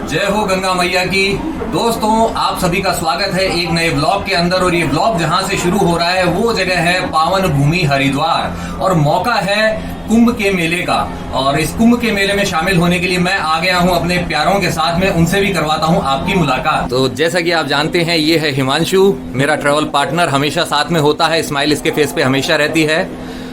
जय हो गंगा मैया की। दोस्तों, आप सभी का स्वागत है एक नए ब्लॉग के अंदर। और ये ब्लॉग जहां से शुरू हो रहा है वो जगह है पावन भूमि हरिद्वार और मौका है कुंभ के मेले का। और इस कुंभ के मेले में शामिल होने के लिए मैं आ गया हूं अपने प्यारों के साथ में, उनसे भी करवाता हूं आपकी मुलाकात। तो जैसा कि आप जानते हैं, ये है हिमांशु, मेरा ट्रेवल पार्टनर, हमेशा साथ में होता है, स्माइल इसके फेस पे हमेशा रहती है।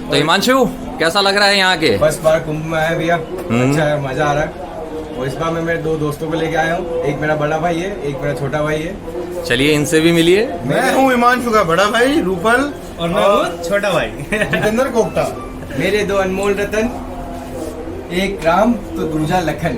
तो हिमांशु, कैसा लग रहा है यहाँ के? बस बार कुंभ में आया भैया, अच्छा है, मजा आ रहा है। और इस बार मैं मेरे दो दोस्तों को लेके आया हूँ, एक मेरा बड़ा भाई है, एक मेरा छोटा भाई है। चलिए इनसे भी मिलिए। मैं हूँ हिमांशु का बड़ा भाई रूपल और मैं हूँ छोटा भाई जितेंद्र कोप्ता। मेरे दो अनमोल रतन, एक राम तो दूजा लखन।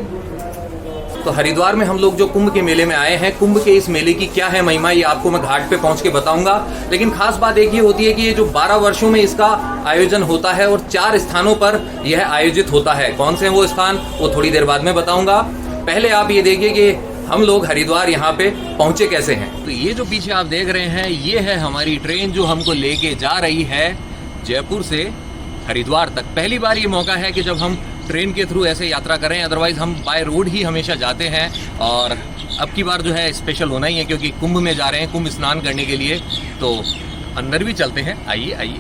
तो हरिद्वार में हम लोग जो कुंभ के मेले में आए हैं, कुंभ के इस मेले की क्या है महिमा, ये आपको मैं घाट पे पहुंच के बताऊंगा। लेकिन खास बात एक ये होती है कि ये जो 12 वर्षों में इसका आयोजन होता है और 4 स्थानों पर यह आयोजित होता है। कौन से हैं वो स्थान, वो थोड़ी देर बाद में बताऊंगा। पहले आप ये देखिए कि हम लोग हरिद्वार यहाँ पे पहुंचे कैसे हैं। तो ये जो पीछे आप देख रहे हैं, ये है हमारी ट्रेन जो हमको लेके जा रही है जयपुर से हरिद्वार तक। पहली बार ये मौका है कि जब हम ट्रेन के थ्रू ऐसे यात्रा करें, अदरवाइज हम बाय रोड ही हमेशा जाते हैं। और अब की बार जो है स्पेशल होना ही है, क्योंकि कुंभ में जा रहे हैं, कुंभ स्नान करने के लिए। तो अंदर भी चलते हैं, आइए आइए।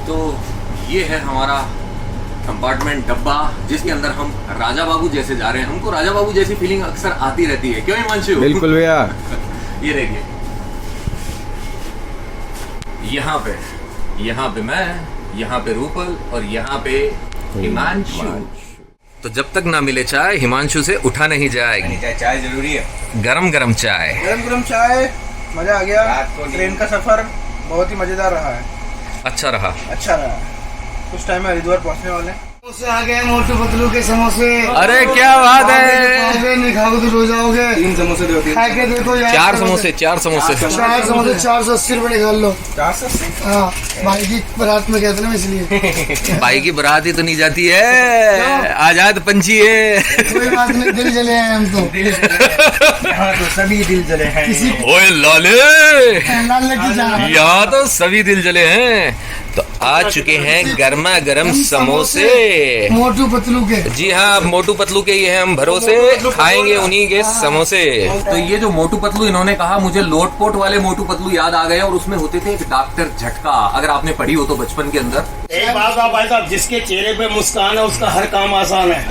तो ये है हमारा कंपार्टमेंट डब्बा, जिसके अंदर हम राजा बाबू जैसे जा रहे हैं। हमको राजा बाबू जैसी फीलिंग अक्सर आती रहती है, क्यों हिमांशु? बिल्कुल भैया। ये देखिए, यहाँ पे मैं, यहाँ पे रूपल और यहाँ पे हिमांशु। तो जब तक ना मिले चाय, हिमांशु से उठा नहीं जाएगी। चाय जरूरी है, गरम गरम चाय। गरम चाय, मजा आ गया। ट्रेन का सफर बहुत ही मजेदार रहा है। अच्छा रहा। कुछ टाइम में हरिद्वार पहुंचने वाले हैं। समोसे आ गए, मोटू पतलू के समोसे। अरे क्या बात है। नहीं खाओगे तो रो जाओगे। 3 समोसे दो, 3 खा के देखो यार। 4 समोसे 480 रुपए निकाल लो। 480। हाँ, भाई की बारात में कहते ना, इसलिए। भाई की बारात ही तो नहीं जाती है, आजाद पंछी है। कोई बात नहीं, दिल जले हैं हम तो। यहाँ तो सभी दिल जले हैं। ओए लाले, लाल की जा। यहाँ तो सभी दिल जले हैं। तो आ चुके हैं गर्मा गर्म समोसे, मोटू पतलू के। जी हाँ, मोटू पतलू के ही हैं हम भरोसे, खाएंगे उन्हीं के समोसे। तो ये जो मोटू पतलू इन्होंने कहा, मुझे लोटपोट वाले मोटू पतलू याद आ गए। और उसमें होते थे एक डॉक्टर झटका, अगर आपने पढ़ी हो तो बचपन के अंदर। एक बात आप भाई साहब, जिसके चेहरे पे मुस्कान है उसका हर काम आसान है।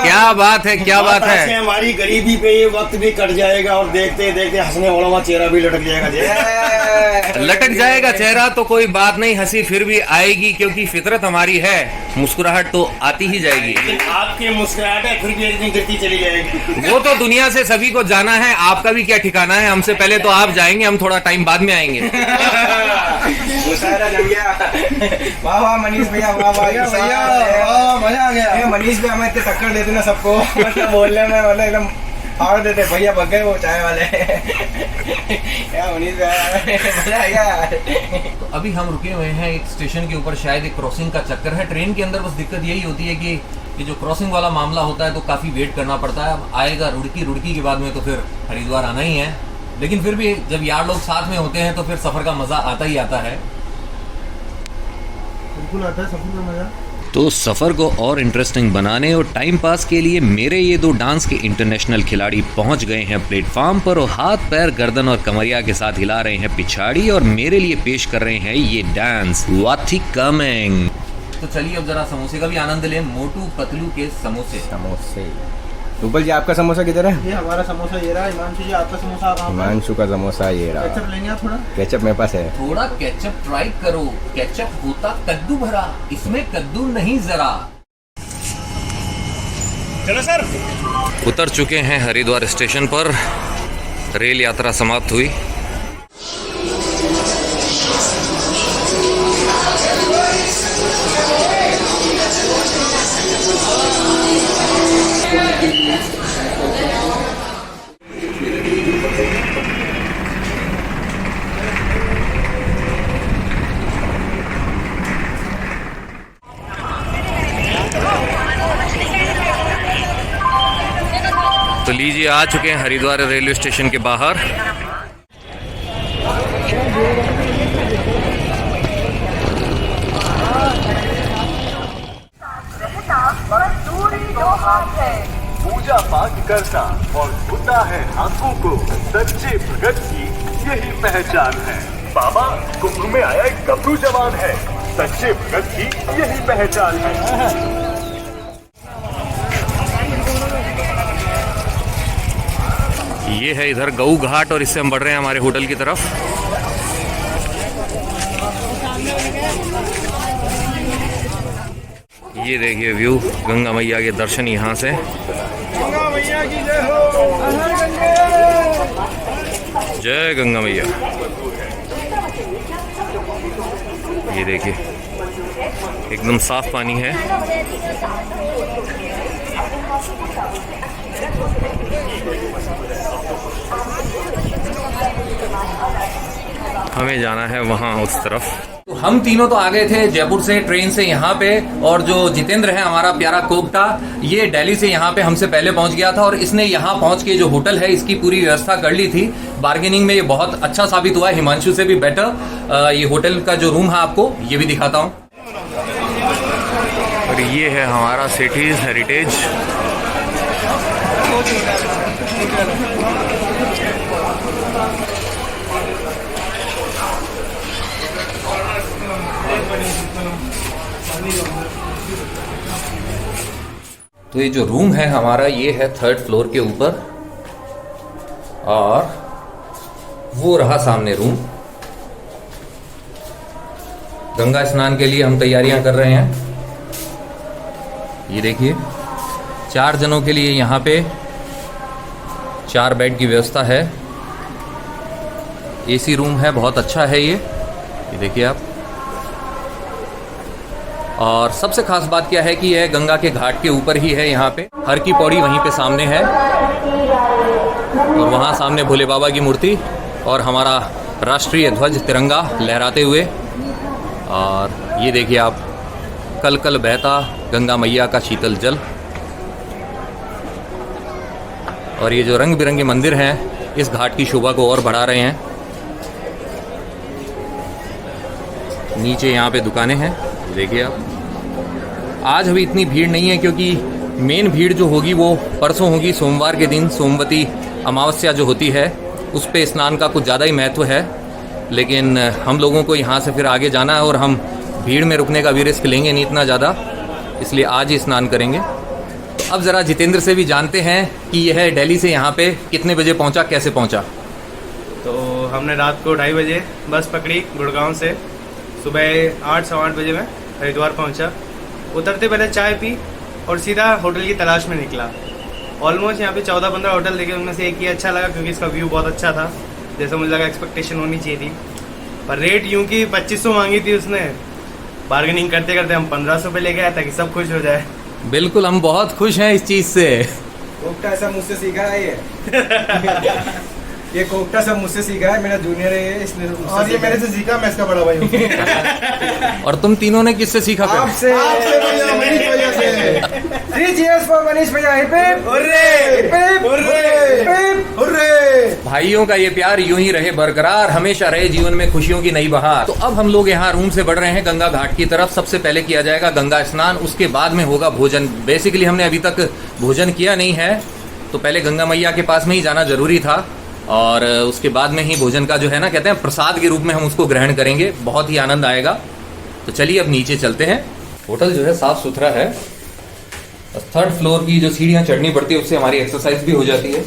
क्या बात है, क्या बात है। हमारी गरीबी पे ये वक्त भी कट जाएगा और देखते देखते हंसने वाला चेहरा भी लटक जाएगा। लटक जाएगा चेहरा तो कोई बात नहीं, हंसी फिर भी आएगी, क्योंकि फितरत हमारी है, मुस्कुराहट तो आती ही जाएगी। आपकी मुस्कुराहट है फिर भी एक दिन गिरती चली जाएगी। वो तो दुनिया से सभी को जाना है, आपका भी क्या ठिकाना है। हमसे पहले तो आप जाएंगे, हम थोड़ा टाइम बाद में आएंगे। वाह वाह मनीष भैया, वाह वाह भैया, मजा आ गया। मनीष भैया हमें इतने टक्कर देते ना सबको, मतलब बोलने में, मतलब एकदम फाड़ देते। भैया भग गए वो चाय वाले। क्या मनीष भैया, मजा आ गया। तो अभी हम रुके हुए हैं एक स्टेशन के ऊपर, शायद एक क्रॉसिंग का चक्कर है। ट्रेन के अंदर बस दिक्कत यही होती है कि ये जो क्रॉसिंग वाला मामला होता है तो काफ़ी वेट करना पड़ता है। अब आएगा रुड़की के बाद में तो फिर हरिद्वार आना ही है। लेकिन फिर भी जब यार लोग साथ में होते हैं तो फिर सफ़र का मज़ा आता ही आता है। बिल्कुल आता है सफर का मजा। तो सफ़र को और इंटरेस्टिंग बनाने और टाइम पास के लिए मेरे ये 2 डांस के इंटरनेशनल खिलाड़ी पहुंच गए हैं प्लेटफॉर्म पर और हाथ पैर गर्दन और कमरिया के साथ हिला रहे हैं पिछाड़ी और मेरे लिए पेश कर रहे हैं ये डांस वाथी कमिंग। तो चलिए अब जरा समोसे का भी आनंद लें, मोटू पतलू के समोसे। रूपल जी, आपका समोसा किधर है? ये हमारा समोसा ये रहा। हिमांशु जी, आपका समोसा कहाँ पर? हिमांशु का समोसा ये रहा। केचप लेंगे आप थोड़ा? केचप मेरे पास है। थोड़ा केचप ट्राई करो, केचप होता कद्दू भरा, इसमें कद्दू नहीं जरा। चलो सर। उतर चुके हैं हरिद्वार स्टेशन पर, रेल यात्रा समाप्त हुई। तो लीजिए, आ चुके हैं हरिद्वार रेलवे स्टेशन के बाहर। करता और धोता है हाथों को, सच्चे भगत की यही पहचान है। बाबा, कुंभ में आया एक गबरू जवान है, सच्चे भगत की यही पहचान है। ये है इधर गऊ घाट और इससे हम बढ़ रहे हैं हमारे होटल की तरफ। ये देखिए व्यू, गंगा मैया के दर्शन यहाँ से। गंगा मैया की जय हो। जय गंगा मैया। ये देखिए एकदम साफ पानी है। हमें जाना है वहाँ उस तरफ। तो हम तीनों तो आ गए थे जयपुर से ट्रेन से यहाँ पे, और जो जितेंद्र है हमारा प्यारा कोकटा, ये दिल्ली से यहाँ पे हमसे पहले पहुँच गया था और इसने यहाँ पहुँच के जो होटल है इसकी पूरी व्यवस्था कर ली थी। बार्गेनिंग में ये बहुत अच्छा साबित हुआ, हिमांशु से भी बेटर। ये होटल का जो रूम है आपको ये भी दिखाता हूँ। और ये है हमारा सिटीज हेरिटेज। तो ये जो रूम है हमारा ये है 3rd फ्लोर के ऊपर, और वो रहा सामने रूम। गंगा स्नान के लिए हम तैयारियां कर रहे हैं। ये देखिए 4 जनों के लिए यहाँ पे 4 बेड की व्यवस्था है। एसी रूम है, बहुत अच्छा है ये देखिए आप। और सबसे खास बात क्या है कि यह गंगा के घाट के ऊपर ही है। यहाँ पे हर की पौड़ी वहीं पे सामने है, और वहाँ सामने भोले बाबा की मूर्ति और हमारा राष्ट्रीय ध्वज तिरंगा लहराते हुए। और ये देखिए आप, कल कल बहता गंगा मैया का शीतल जल। और ये जो रंग बिरंगे मंदिर हैं इस घाट की शोभा को और बढ़ा रहे हैं। नीचे यहाँ पे दुकानें हैं, देखिए आप। आज अभी इतनी भीड़ नहीं है क्योंकि मेन भीड़ जो होगी वो परसों होगी, सोमवार के दिन सोमवती अमावस्या जो होती है उस पे स्नान का कुछ ज़्यादा ही महत्व है। लेकिन हम लोगों को यहाँ से फिर आगे जाना है और हम भीड़ में रुकने का भी रिस्क लेंगे नहीं इतना ज़्यादा, इसलिए आज ही स्नान करेंगे। तो अब ज़रा जितेंद्र से भी जानते हैं कि यह दिल्ली से यहाँ पे कितने बजे पहुँचा, कैसे पहुँचा। तो हमने रात को 2:30 बजे बस पकड़ी गुड़गांव से। सुबह 8 सवा 8 बजे में हरिद्वार पहुंचा। उतरते पहले चाय पी और सीधा होटल की तलाश में निकला। ऑलमोस्ट यहाँ पे 14-15 होटल देखे, उनमें से एक ही अच्छा लगा क्योंकि इसका व्यू बहुत अच्छा था, जैसे मुझे लगा एक्सपेक्टेशन होनी चाहिए थी। पर रेट यूं कि 2500 मांगी थी उसने। बार्गेनिंग करते करते हम 1500 पे ले गए ताकि सब खुश हो जाए। बिल्कुल, हम बहुत खुश हैं इस चीज़ से। कोकटा ऐसा मुझसे सीखा है ये कोकटा सब मुझसे सीखा है, मेरा जूनियर है इसने। और ये मेरे से सीखा, मैं इसका बड़ा भाई हूँ। और तुम तीनों ने किससे सीखा फिर? आपसे भैया, मनीष भैया से। 3 cheers for मनीष भैया। Hip hip hurray, hip hip hurray, hurray. भाइयों का ये प्यार यूं ही रहे बरकरार, हमेशा रहे जीवन में खुशियों की नई बहार। तो अब हम लोग यहाँ रूम से बढ़ रहे हैं गंगा घाट की तरफ। सबसे पहले किया जाएगा गंगा स्नान, उसके बाद में होगा भोजन। बेसिकली हमने अभी तक भोजन किया नहीं है, तो पहले गंगा मैया के पास में ही जाना जरूरी था, और उसके बाद में ही भोजन का जो है ना, कहते हैं प्रसाद के रूप में हम उसको ग्रहण करेंगे। बहुत ही आनंद आएगा। तो चलिए अब नीचे चलते हैं। होटल जो है साफ सुथरा है। 3rd फ्लोर की जो सीढ़ियाँ चढ़नी पड़ती है उससे हमारी एक्सरसाइज भी हो जाती है।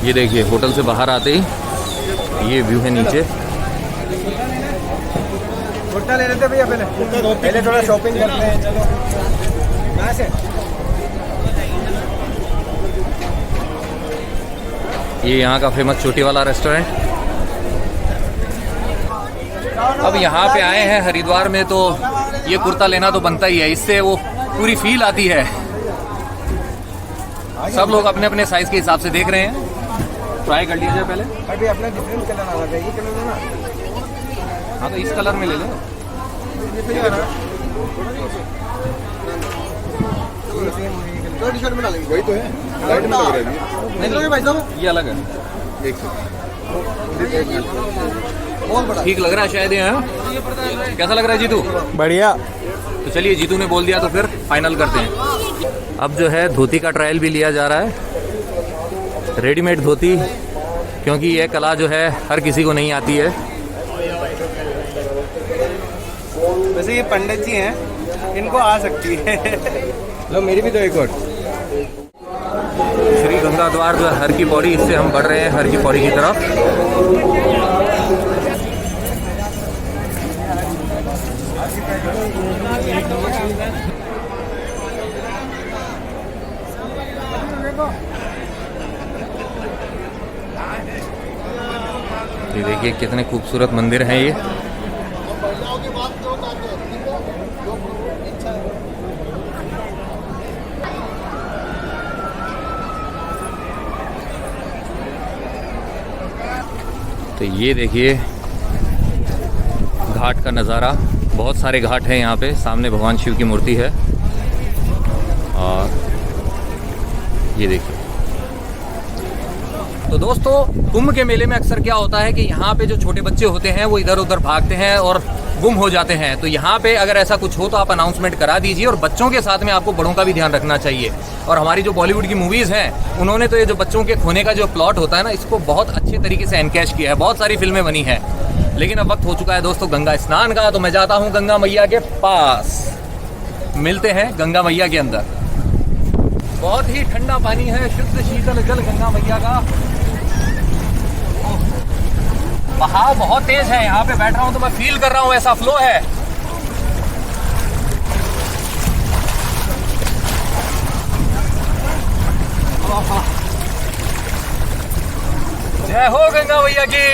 ये देखिए होटल से बाहर आते ही ये व्यू है नीचे। भुट्टा ले लेते भैया पहले थोड़ा शॉपिंग करते हैं। चलो कहाँ से? ये यहाँ का फेमस चोटी वाला रेस्टोरेंट। अब यहाँ पे आए हैं हरिद्वार में तो ये कुर्ता लेना तो बनता ही है, इससे वो पूरी फील आती है। सब लोग अपने अपने साइज के हिसाब से देख रहे हैं। ट्राई कर लीजिए पहले। अभी अपना डिफरेंट कलर आ रहा है, ये कलर लेना। हाँ तो इस कलर में ले लो। टी-शर्ट बना लेंगे, वही तो है। लाइट में लग रहा है नहीं भाई साहब, ये अलग है। एक ठीक लग रहा है शायद ये, हाँ? कैसा लग रहा है जीतू? बढ़िया। तो चलिए, जीतू ने बोल दिया तो फिर फाइनल करते हैं। अब जो है धोती का ट्रायल भी लिया जा रहा है, रेडीमेड धोती, क्योंकि ये कला जो है हर किसी को नहीं आती है। वैसे ये पंडित जी हैं, इनको आ सकती है। लो मेरी भी तो एक और। श्री गंगा द्वार जो है हर की पौड़ी, इससे हम बढ़ रहे हैं हर की पौड़ी की तरफ। ये देखिए कितने खूबसूरत मंदिर हैं ये। तो ये देखिए घाट का नज़ारा, बहुत सारे घाट हैं यहाँ पे। सामने भगवान शिव की मूर्ति है और ये देखिए। तो दोस्तों, कुंभ के मेले में अक्सर क्या होता है कि यहाँ पे जो छोटे बच्चे होते हैं वो इधर उधर भागते हैं और गुम हो जाते हैं। तो यहाँ पे अगर ऐसा कुछ हो तो आप अनाउंसमेंट करा दीजिए, और बच्चों के साथ में आपको बड़ों का भी ध्यान रखना चाहिए। और हमारी जो बॉलीवुड की मूवीज़ हैं, उन्होंने तो ये जो बच्चों के खोने का जो प्लॉट होता है ना, इसको बहुत अच्छे तरीके से एनकैश किया है। बहुत सारी फिल्में बनी हैं। लेकिन अब वक्त हो चुका है दोस्तों गंगा स्नान का, तो मैं जाता हूँ गंगा मैया के पास। मिलते हैं गंगा मैया के अंदर। बहुत ही ठंडा पानी है, शुद्ध शीतल जल गंगा मैया का। बहाव बहुत तेज है, यहाँ पे बैठ रहा हूँ तो मैं फील कर रहा हूँ ऐसा फ्लो है। जय हो गंगा मैया की।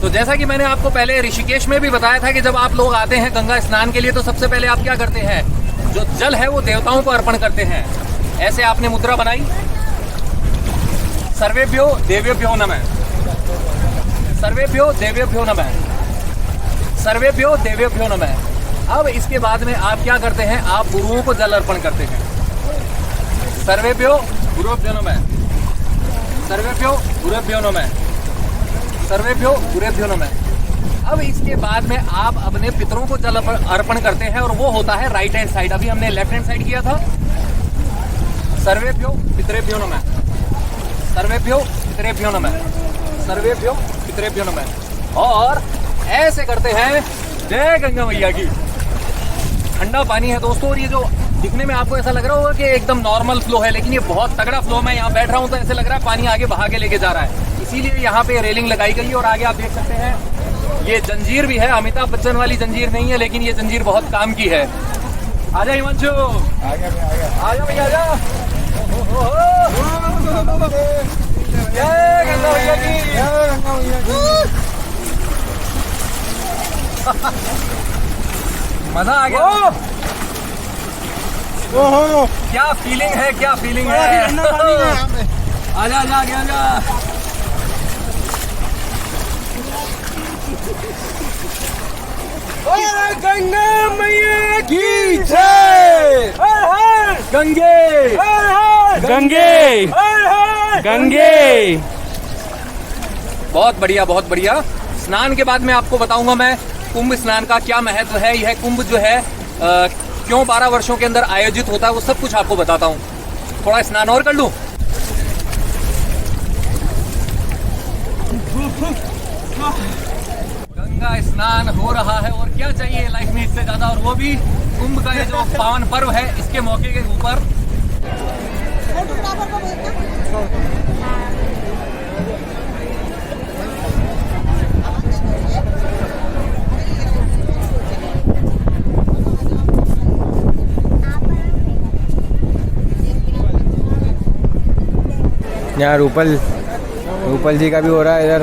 तो जैसा कि मैंने आपको पहले ऋषिकेश में भी बताया था कि जब आप लोग आते हैं गंगा स्नान के लिए तो सबसे पहले आप क्या करते हैं, जो जल है वो देवताओं को अर्पण करते हैं। ऐसे आपने मुद्रा बनाई, सर्वेभ्यो देवेभ्यो नमः, सर्वेभ्यो देवेभ्यो नमः, सर्वेभ्यो देवेभ्यो नमः। अब इसके बाद में आप क्या करते हैं, आप गुरुओं को जल अर्पण करते हैं। सर्वेभ्यो गुरुभ्यो नमः, सर्वेभ्यो गुरुभ्यो नमः, सर्वेभ्यो गुरुभ्यो नमः। अब इसके बाद में आप अपने पितरों को जल अर्पण करते हैं, और वो होता है राइट हैंड साइड। अभी हमने लेफ्ट हैंड साइड किया था। सर्वेभ्यो पितरेभ्यो नमः, सर्वेभ्यो पितरेभ्यो नमः, सर्वेभ्यो पितरेभ्यो नमः। और ऐसे करते हैं जय गंगा मैया की। ठंडा पानी है दोस्तों, और ये जो दिखने में आपको ऐसा लग रहा होगा कि एकदम नॉर्मल फ्लो है, लेकिन ये बहुत तगड़ा फ्लो। मैं यहाँ बैठ रहा हूँ तो ऐसे लग रहा है पानी आगे बहा के लेके जा रहा है। इसीलिए यहाँ पे रेलिंग लगाई गई है। और आगे आप देख सकते हैं ये जंजीर भी है। अमिताभ बच्चन वाली जंजीर नहीं है, लेकिन ये जंजीर बहुत काम की है। आजा हिमांशु, आजा भैया, आजा। जय गंगा मैया की। मजा आ गया। ओहो, क्या फीलिंग है, क्या फीलिंग है। आजा आजा आगे आजा। गंगा मैया की जय। गंगे गंगे गंगे। बहुत बढ़िया, बहुत बढ़िया। स्नान के बाद में आपको बताऊंगा मैं कुंभ स्नान का क्या महत्व है। यह कुंभ जो है क्यों 12 वर्षों के अंदर आयोजित होता है, वो सब कुछ आपको बताता हूँ। थोड़ा स्नान और कर लूं। गंगा स्नान हो रहा है, और क्या चाहिए लाइफ में इससे ज्यादा, और वो भी कुंभ का ये जो पावन पर्व है इसके मौके के ऊपर। यहाँ रूपल जी का भी हो रहा है इधर।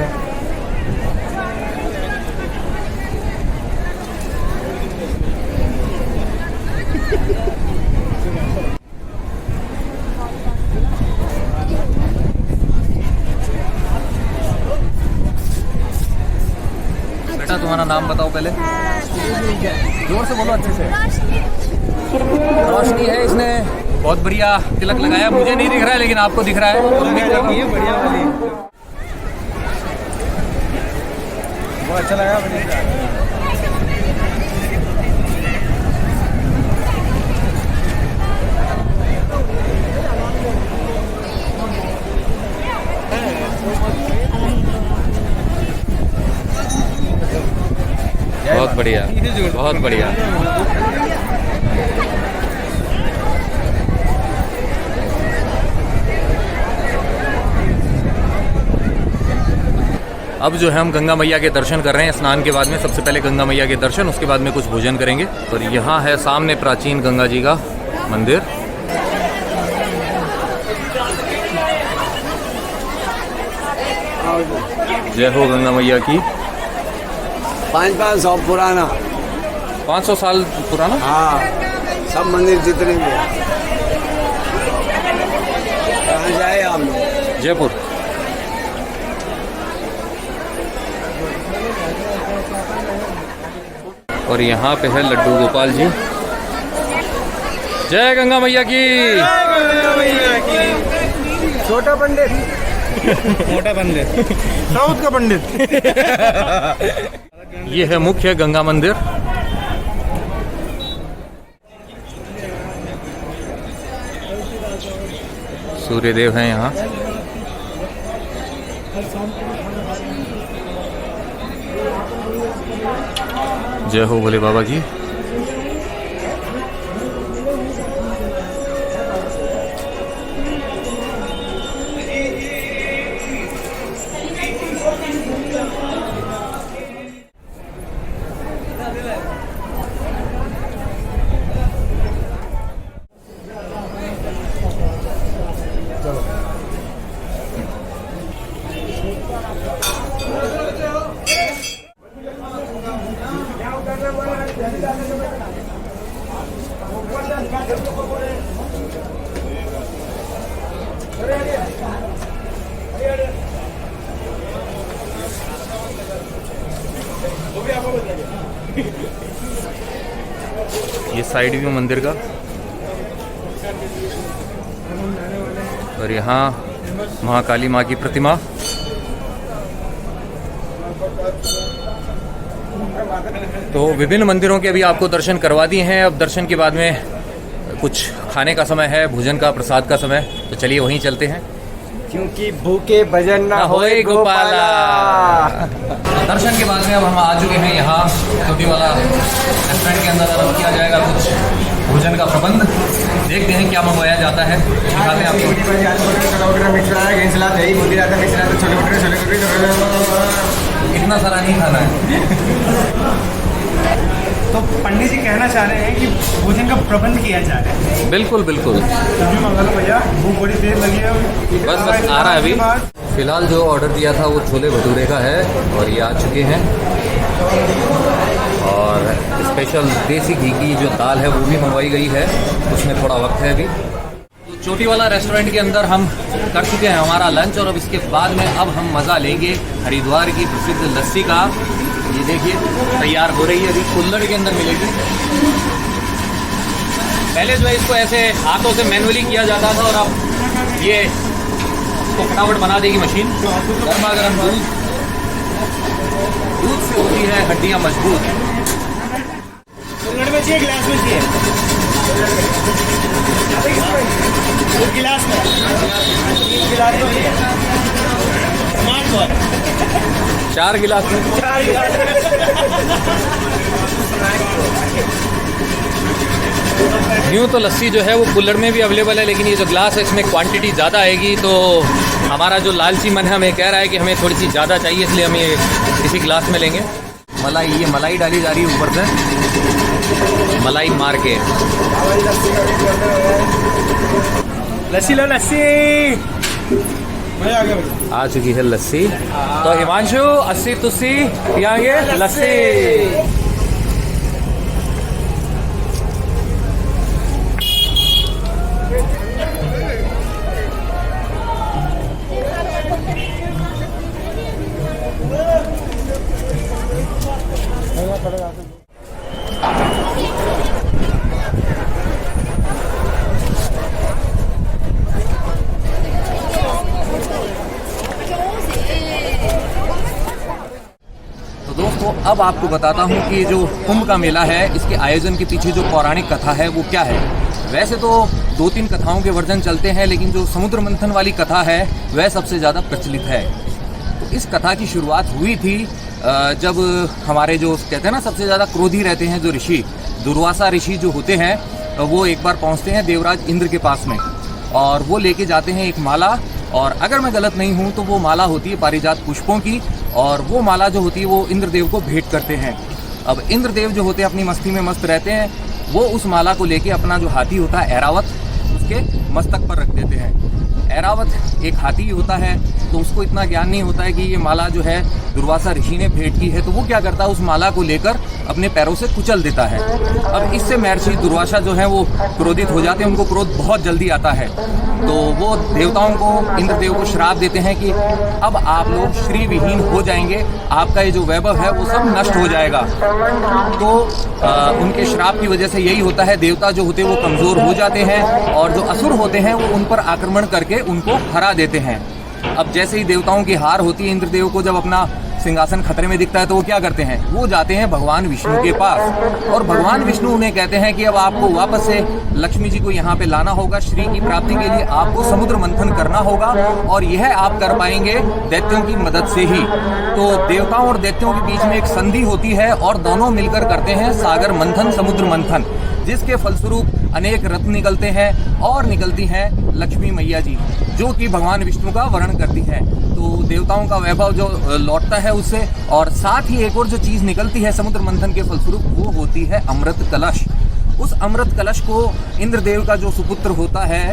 बेटा तुम्हारा नाम बताओ पहले, जोर से बोलो, अच्छे से। रोशनी है, इसने बहुत बढ़िया तिलक लगाया। मुझे नहीं दिख रहा है लेकिन आपको दिख रहा है। ये बढ़िया वाली। बहुत अच्छा लगा मुझे। बहुत बढ़िया, बहुत बढ़िया। अब जो है हम गंगा मैया के दर्शन कर रहे हैं स्नान के बाद में। सबसे पहले गंगा मैया के दर्शन, उसके बाद में कुछ भोजन करेंगे। और यहाँ है सामने प्राचीन गंगा जी का मंदिर। जय हो गंगा मैया की। 500 पुराना। 500 साल पुराना। हाँ, सब मंदिर जितने भी हैं। कहाँ जाए हम लोग? जयपुर। और यहाँ पे है लड्डू गोपाल जी। जय गंगा मैया की। छोटा पंडित मोटा पंडित साउथ का पंडित। ये है मुख्य गंगा मंदिर। सूर्यदेव हैं यहाँ। जय हो भोले बाबा की। ये साइड व्यू मंदिर का। और यहाँ महाकाली माँ की प्रतिमा। तो विभिन्न मंदिरों के अभी आपको दर्शन करवा दिए हैं। अब दर्शन के बाद में कुछ खाने का समय है, भोजन का, प्रसाद का समय। तो चलिए वहीं चलते हैं। क्योंकि भूखे भजन ना होए गोपाला। दर्शन के बाद में अब हम आ चुके हैं यहाँ छोटी वाला रेस्टोरेंट के अंदर। अब किया जाएगा कुछ भोजन का प्रबंध। देखते हैं क्या मंगवाया जाता है। दिखाते हैं आपको। इतना सारा नहीं खाना है। तो पंडित जी कहना चाह रहे हैं कि भोजन का प्रबंध किया जा रहा है। बिल्कुल बिल्कुल। मंगल भैया, भूख बड़ी देर लगी है। बस आ रहा है अभी। फिलहाल जो ऑर्डर दिया था वो छोले भटूरे का है और ये आ चुके हैं। और स्पेशल देसी घी की जो दाल है वो भी मंगवाई गई है, उसमें थोड़ा वक्त है अभी। तो चोटी वाला रेस्टोरेंट के अंदर हम कर चुके हैं हमारा लंच। और अब इसके बाद में अब हम मज़ा लेंगे हरिद्वार की प्रसिद्ध लस्सी का। ये देखिए तैयार हो रही है, अभी कुल्हड़ के अंदर मिलेगी। पहले जो है इसको ऐसे हाथों से मैनुअली किया जाता था और अब ये इसको फटाफट बना देगी मशीन। गर्मा गर्म दूध से होती है हड्डियां मजबूत। कुल्हड़ में चाहिए, गिलास में चाहिए? गिलास में। गिलास में 4 गिलास में। यूँ तो लस्सी जो है वो कुल्हड़ में भी अवेलेबल है, लेकिन ये जो ग्लास है इसमें क्वांटिटी ज़्यादा आएगी। तो हमारा जो लालची मन है हमें कह रहा है कि हमें थोड़ी सी ज़्यादा चाहिए, इसलिए हम ये इसी ग्लास में लेंगे। मलाई, ये मलाई डाली जा रही है ऊपर से, मलाई मार के। लस्सी लो, लस्सी। आ चुकी है लस्सी। तो हिमांशु 80 तुस्सी पियांगे लस्सी। अब आपको बताता हूँ कि जो कुंभ का मेला है इसके आयोजन के पीछे जो पौराणिक कथा है वो क्या है। वैसे तो 2-3 कथाओं के वर्जन चलते हैं, लेकिन जो समुद्र मंथन वाली कथा है वह सबसे ज़्यादा प्रचलित है। तो इस कथा की शुरुआत हुई थी जब हमारे जो कहते हैं ना सबसे ज़्यादा क्रोधी रहते हैं जो ऋषि, दुर्वासा ऋषि जो होते हैं, वो एक बार पहुँचते हैं देवराज इंद्र के पास में और वो लेके जाते हैं एक माला। और अगर मैं गलत नहीं हूँ तो वो माला होती है पारिजात पुष्पों की, और वो माला जो होती है वो इंद्रदेव को भेंट करते हैं। अब इंद्रदेव जो होते हैं अपनी मस्ती में मस्त रहते हैं, वो उस माला को लेके अपना जो हाथी होता है ऐरावत, उसके मस्तक पर रख देते हैं। ऐरावत एक हाथी होता है, तो उसको इतना ज्ञान नहीं होता है कि ये माला जो है दुर्वासा ऋषि ने भेंट की है, तो वो क्या करता है उस माला को लेकर अपने पैरों से कुचल देता है। अब इससे महर्षि दुर्वासा जो है वो क्रोधित हो जाते हैं, उनको क्रोध बहुत जल्दी आता है, तो वो देवताओं को, इंद्रदेव को श्राप देते हैं कि अब आप लोग श्री विहीन हो जाएंगे, आपका ये जो वैभव है वो सब नष्ट हो जाएगा। तो उनके श्राप की वजह से यही होता है, देवता जो होते हैं वो कमजोर हो जाते हैं और जो असुर होते हैं वो उन पर आक्रमण करके उनको हरा देते हैं। अब जैसे ही देवताओं की हार होती है, इंद्रदेव को जब अपना सिंहासन खतरे में दिखता है तो वो क्या करते हैं, वो जाते हैं भगवान विष्णु के पास और भगवान विष्णु उन्हें कहते हैं कि अब आपको वापस से लक्ष्मी जी को यहाँ पे लाना होगा। श्री की प्राप्ति के लिए आपको समुद्र मंथन करना होगा और यह आप कर पाएंगे दैत्यों की मदद से ही। तो देवताओं और दैत्यों के बीच में एक संधि होती है और दोनों मिलकर करते हैं सागर मंथन, समुद्र मंथन, जिसके फलस्वरूप अनेक रत्न निकलते हैं और निकलती हैं लक्ष्मी मैया जी, जो कि भगवान विष्णु का वर्णन करती है। तो देवताओं का वैभव जो लौटता है उससे, और साथ ही एक और जो चीज निकलती है समुद्र मंथन के फलस्वरूप, वो होती है अमृत कलश। उस अमृत कलश को इंद्रदेव का जो सुपुत्र होता है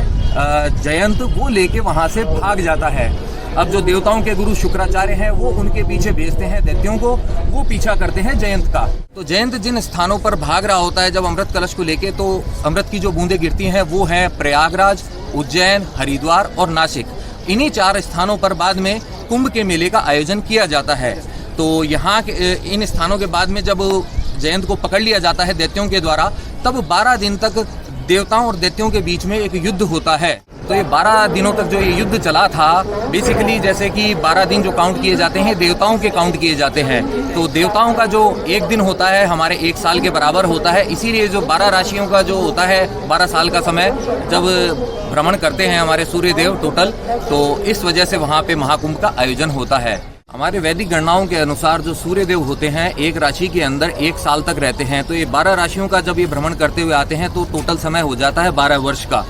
जयंत, वो लेके वहां से भाग जाता है। अब जो देवताओं के गुरु शुक्राचार्य हैं वो उनके पीछे भेजते हैं दैत्यों को, वो पीछा करते हैं जयंत का। तो जयंत जिन स्थानों पर भाग रहा होता है जब अमृत कलश को लेके, तो अमृत की जो बूंदें गिरती हैं वो है प्रयागराज, उज्जैन, हरिद्वार और नासिक। इन्हीं 4 स्थानों पर बाद में कुंभ के मेले का आयोजन किया जाता है। तो यहाँ के इन स्थानों के बाद में जब जयंत को पकड़ लिया जाता है दैत्यों के द्वारा, तब 12 दिन तक देवताओं और दैत्यों के बीच में एक युद्ध होता है। तो ये 12 दिनों तक जो ये युद्ध चला था, बेसिकली जैसे कि 12 दिन जो काउंट किए जाते हैं देवताओं के काउंट किए जाते हैं। तो देवताओं का जो एक दिन होता है हमारे 1 साल के बराबर होता है, इसीलिए जो 12 राशियों का जो होता है 12 साल का समय जब भ्रमण करते हैं हमारे सूर्य देव टोटल, तो इस वजह से वहाँ पे महाकुंभ का आयोजन होता है। हमारे वैदिक गणनाओं के अनुसार जो सूर्य देव होते हैं एक राशि के अंदर 1 साल तक रहते हैं। तो ये 12 राशियों का जब ये भ्रमण करते हुए आते हैं तो टोटल समय हो जाता है 12 वर्ष का।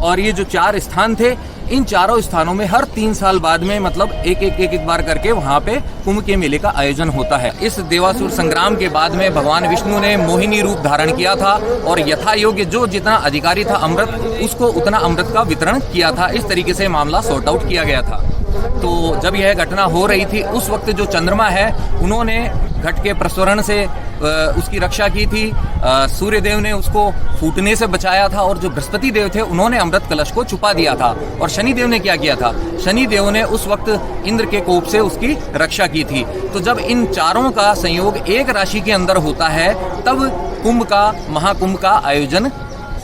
और ये जो 4 स्थान थे, इन चारों स्थानों में हर 3 साल बाद में मतलब एक बार करके वहाँ पे कुंभ के मेले का आयोजन होता है। इस देवासुर संग्राम के बाद में भगवान विष्णु ने मोहिनी रूप धारण किया था और यथा योग्य जो जितना अधिकारी था अमृत, उसको उतना अमृत का वितरण किया था। इस तरीके से मामला सॉर्ट आउट किया गया था। तो जब यह घटना हो रही थी उस वक्त जो चंद्रमा है उन्होंने घट के प्रस्वरण से उसकी रक्षा की थी। सूर्य देव ने उसको फूटने से बचाया था और जो बृहस्पति देव थे उन्होंने अमृत कलश को छुपा दिया था। और शनि देव ने क्या किया था, शनि देव ने उस वक्त इंद्र के कोप से उसकी रक्षा की थी। तो जब इन चारों का संयोग एक राशि के अंदर होता है तब कुंभ का, महाकुंभ का आयोजन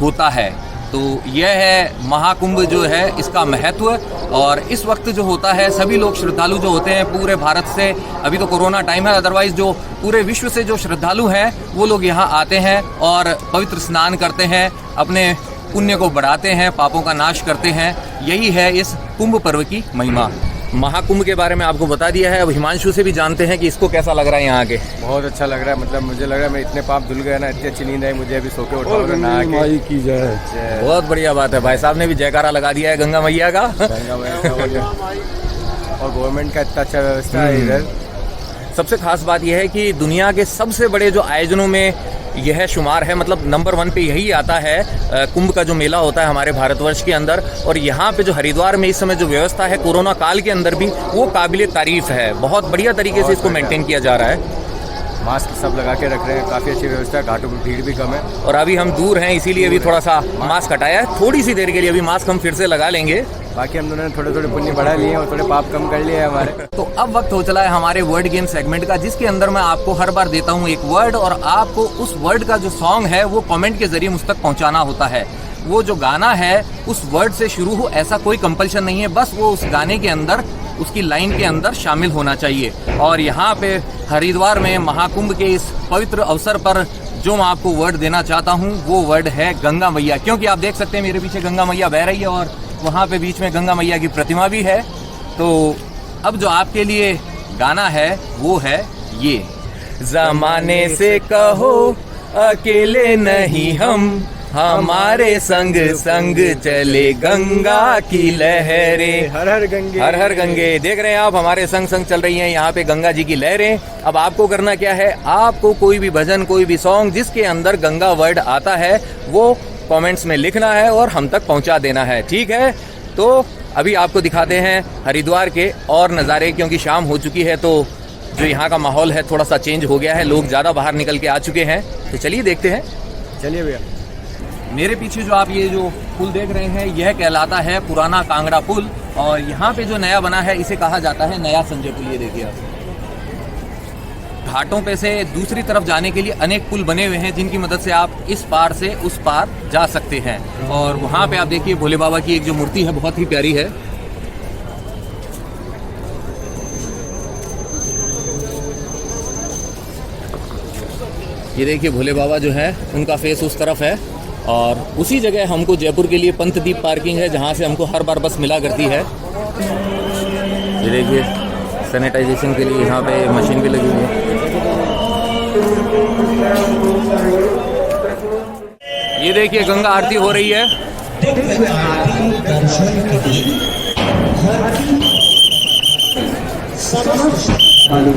होता है। तो यह है महाकुंभ जो है इसका महत्व। और इस वक्त जो होता है सभी लोग श्रद्धालु जो होते हैं पूरे भारत से, अभी तो कोरोना टाइम है, अदरवाइज जो पूरे विश्व से जो श्रद्धालु हैं वो लोग यहाँ आते हैं और पवित्र स्नान करते हैं, अपने पुण्य को बढ़ाते हैं, पापों का नाश करते हैं। यही है इस कुंभ पर्व की महिमा। महाकुंभ के बारे में आपको बता दिया है, अब हिमांशु से भी जानते हैं कि इसको कैसा लग रहा है यहाँ के। बहुत अच्छा लग रहा है, मतलब मुझे लग रहा है मैं इतने पाप धुल गया ना, इतनी अच्छी नींद आई मुझे, अभी सो के उठा और नहा के बहुत बढ़िया बात है। भाई साहब ने भी जयकारा लगा दिया है गंगा मैया का। और गवर्नमेंट का इतना अच्छा व्यवस्था है इधर। सबसे खास बात यह है कि दुनिया के सबसे बड़े जो आयोजनों में यह शुमार है, मतलब नंबर 1 पे यही आता है कुंभ का जो मेला होता है हमारे भारतवर्ष के अंदर। और यहाँ पे जो हरिद्वार में इस समय जो व्यवस्था है कोरोना काल के अंदर भी, वो काबिले तारीफ है। बहुत बढ़िया तरीके से इसको मेंटेन किया जा रहा है। मास्क सब लगा के रख रहे हैं, काफ़ी अच्छी व्यवस्था है, घाटों पर भीड़ भी कम है। और अभी हम दूर हैं इसीलिए अभी थोड़ा सा मास्क हटाया है, थोड़ी सी देर के लिए। अभी मास्क हम फिर से लगा लेंगे। बाकी हम दोनों ने थोड़े थोड़े पुण्य बढ़ा लिए और थोड़े पाप कम कर लिए हैं हमारे। तो अब वक्त हो चला है हमारे वर्ड गेम सेगमेंट का, जिसके अंदर मैं आपको हर बार देता हूँ एक वर्ड और आपको उस वर्ड का जो सॉन्ग है वो कमेंट के जरिए मुझ तक पहुँचाना होता है। वो जो गाना है उस वर्ड से शुरू हो, ऐसा कोई कंपल्शन नहीं है, बस वो उस गाने के अंदर, उसकी लाइन के अंदर शामिल होना चाहिए। और यहाँ पे हरिद्वार में महाकुंभ के इस पवित्र अवसर पर जो मैं आपको वर्ड देना चाहता हूँ वो वर्ड है गंगा मैया, क्योंकि आप देख सकते हैं मेरे पीछे गंगा मैया बह रही है और वहाँ पे बीच में गंगा मैया की प्रतिमा भी है। तो अब जो आपके लिए गाना है वो है ये, ज़माने से कहो अकेले नहीं हम, हमारे संग संग चले गंगा की लहरें, हर हर गंगे, हर हर गंगे। देख रहे हैं आप, हमारे संग संग चल रही हैं यहाँ पे गंगा जी की लहरें। अब आपको करना क्या है, आपको कोई भी भजन, कोई भी सॉन्ग जिसके अंदर गंगा वर्ड आता है वो कमेंट्स में लिखना है और हम तक पहुंचा देना है, ठीक है। तो अभी आपको दिखाते हैं हरिद्वार के और नज़ारे, क्योंकि शाम हो चुकी है तो जो यहाँ का माहौल है थोड़ा सा चेंज हो गया है, लोग ज़्यादा बाहर निकल के आ चुके हैं। तो चलिए देखते हैं। चलिए भैया। मेरे पीछे जो आप ये जो पुल देख रहे हैं यह कहलाता है पुराना कांगड़ा पुल, और यहाँ पे जो नया बना है इसे कहा जाता है नया संजय पुल। ये देखिए आप, घाटों पे से दूसरी तरफ जाने के लिए अनेक पुल बने हुए हैं जिनकी मदद से आप इस पार से उस पार जा सकते हैं। और वहाँ पे आप देखिए भोले बाबा की एक जो मूर्ति है बहुत ही प्यारी है। ये देखिए भोले बाबा जो है उनका फेस उस तरफ है, और उसी जगह हमको जयपुर के लिए पंतदीप पार्किंग है जहाँ से हमको हर बार बस मिला करती है। ये देखिए सैनिटाइजेशन के लिए यहाँ पे मशीन भी लगी हुई है। ये देखिए गंगा आरती हो रही है।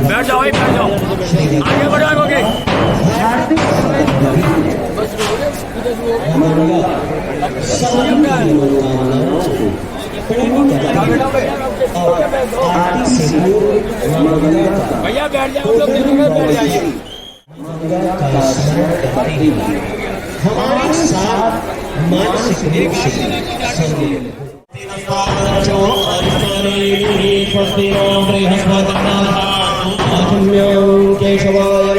बैठ जाओ, बैठ जाओ, आगे बढ़ाओगे। भैया बैठ जाओ, लोग बैठ जाइए। हमारे साथ मानसिक केशवाय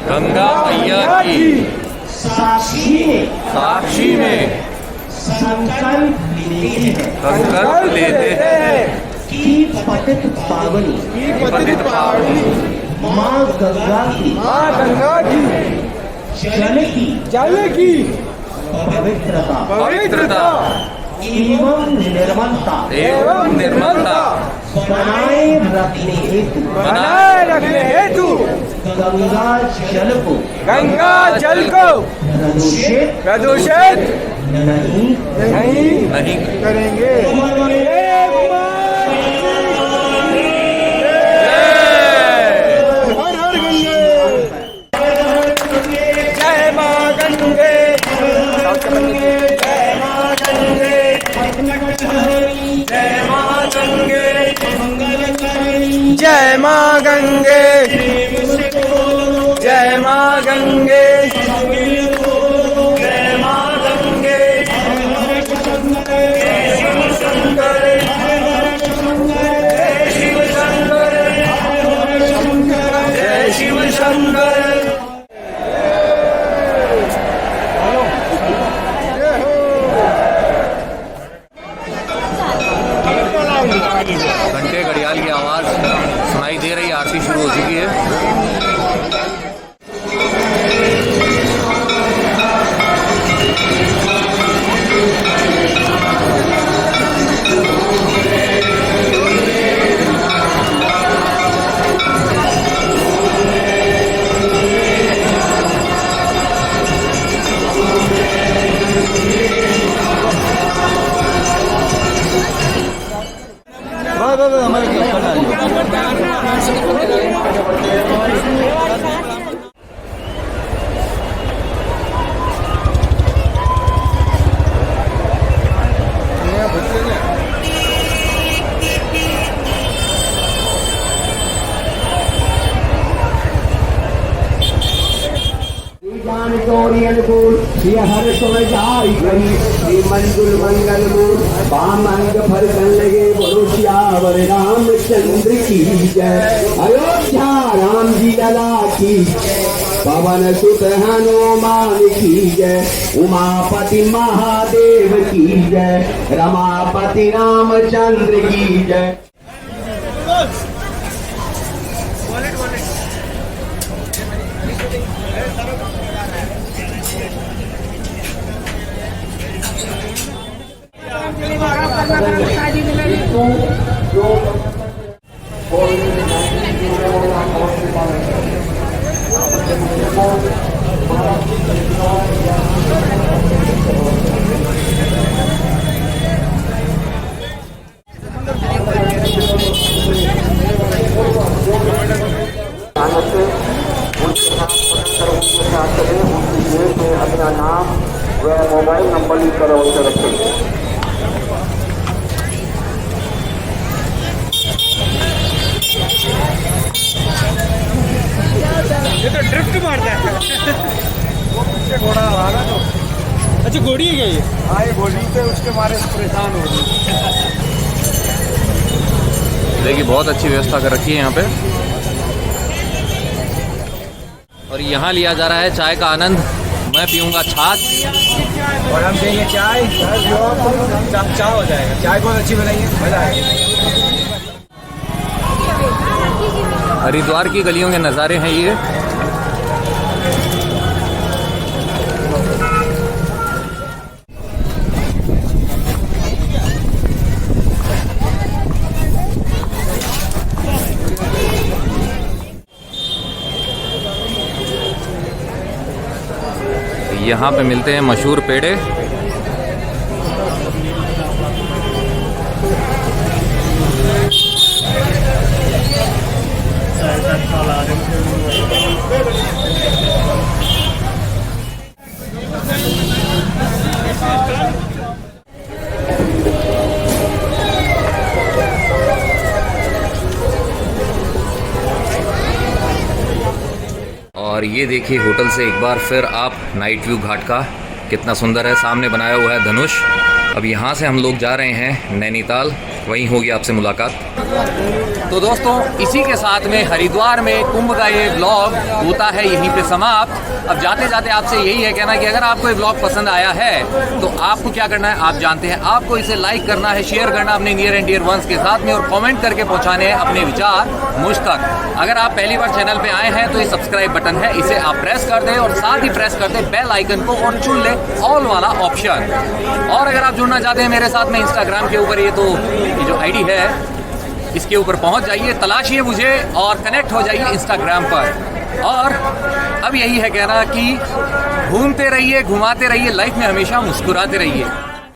गंगा मैया की साक्षी में संकल्प लेते हैं कि पतित पावनी माँ गंगा की जल की पवित्रता एवं निर्मलता बनाए रखने हेतु गंगा जल को प्रदूषित नहीं करेंगे। जय माँ गंगे, जय माँ गंगे, जय माँ गंगे, जय शिव हर समय जाई करी श्री मंजुल मंगल मूल बाम अंग भर कर लगे बड़ोसियावर रामचंद्र की जय। अयोध्या राम जी लला की पवन सुत हनुमान की जय। उमापति महादेव की जय। रमापति रामचंद्र की जय। अपना नाम व मोबाइल नंबर लिखकर अवश्य रखें। ये तो ड्रिफ्ट मारता है। घोड़ा आ रहा तो अच्छा घोड़ी है क्या ये? हाँ ये घोड़ी पे उसके मारे परेशान हो रही। देखिए बहुत अच्छी व्यवस्था कर रखी है यहाँ पे और यहाँ लिया जा रहा है चाय का आनंद। मैं पीऊँगा छाछ और हम देंगे चाय चाय हो जाएगा। चाय बहुत अच्छी बनाइए मजा आएगा। हरिद्वार की गलियों के नज़ारे हैं ये। यहाँ पे मिलते हैं मशहूर पेड़े। और ये देखिए होटल से एक बार फिर आप नाइट व्यू घाट का कितना सुंदर है। सामने बनाया हुआ है धनुष। अब यहाँ से हम लोग जा रहे हैं नैनीताल। वहीं होगी आपसे मुलाकात। तो दोस्तों इसी के साथ में हरिद्वार में कुंभ का ये ब्लॉग होता है यहीं पे समाप्त। अब जाते जाते आपसे यही है कहना कि अगर आपको ये ब्लॉग पसंद आया है तो आपको क्या करना है आप जानते हैं। आपको इसे लाइक करना है, शेयर करना अपने नियर एंड डियर वंस के साथ में और कमेंट करके पहुंचाने हैं अपने विचार मुझ तक। अगर आप पहली बार चैनल पे आए हैं तो ये सब्सक्राइब बटन है, इसे आप प्रेस कर दें और साथ ही प्रेस कर दें बेल आइकन को और चुन लें ऑल वाला ऑप्शन। और अगर आप जुड़ना चाहते हैं मेरे साथ में इंस्टाग्राम के ऊपर, ये जो आईडी है इसके ऊपर पहुंच जाइए, तलाशिए मुझे और कनेक्ट हो जाइए इंस्टाग्राम पर। और अब यही है कहना कि घूमते रहिए, घुमाते रहिए, लाइफ में हमेशा मुस्कुराते रहिए।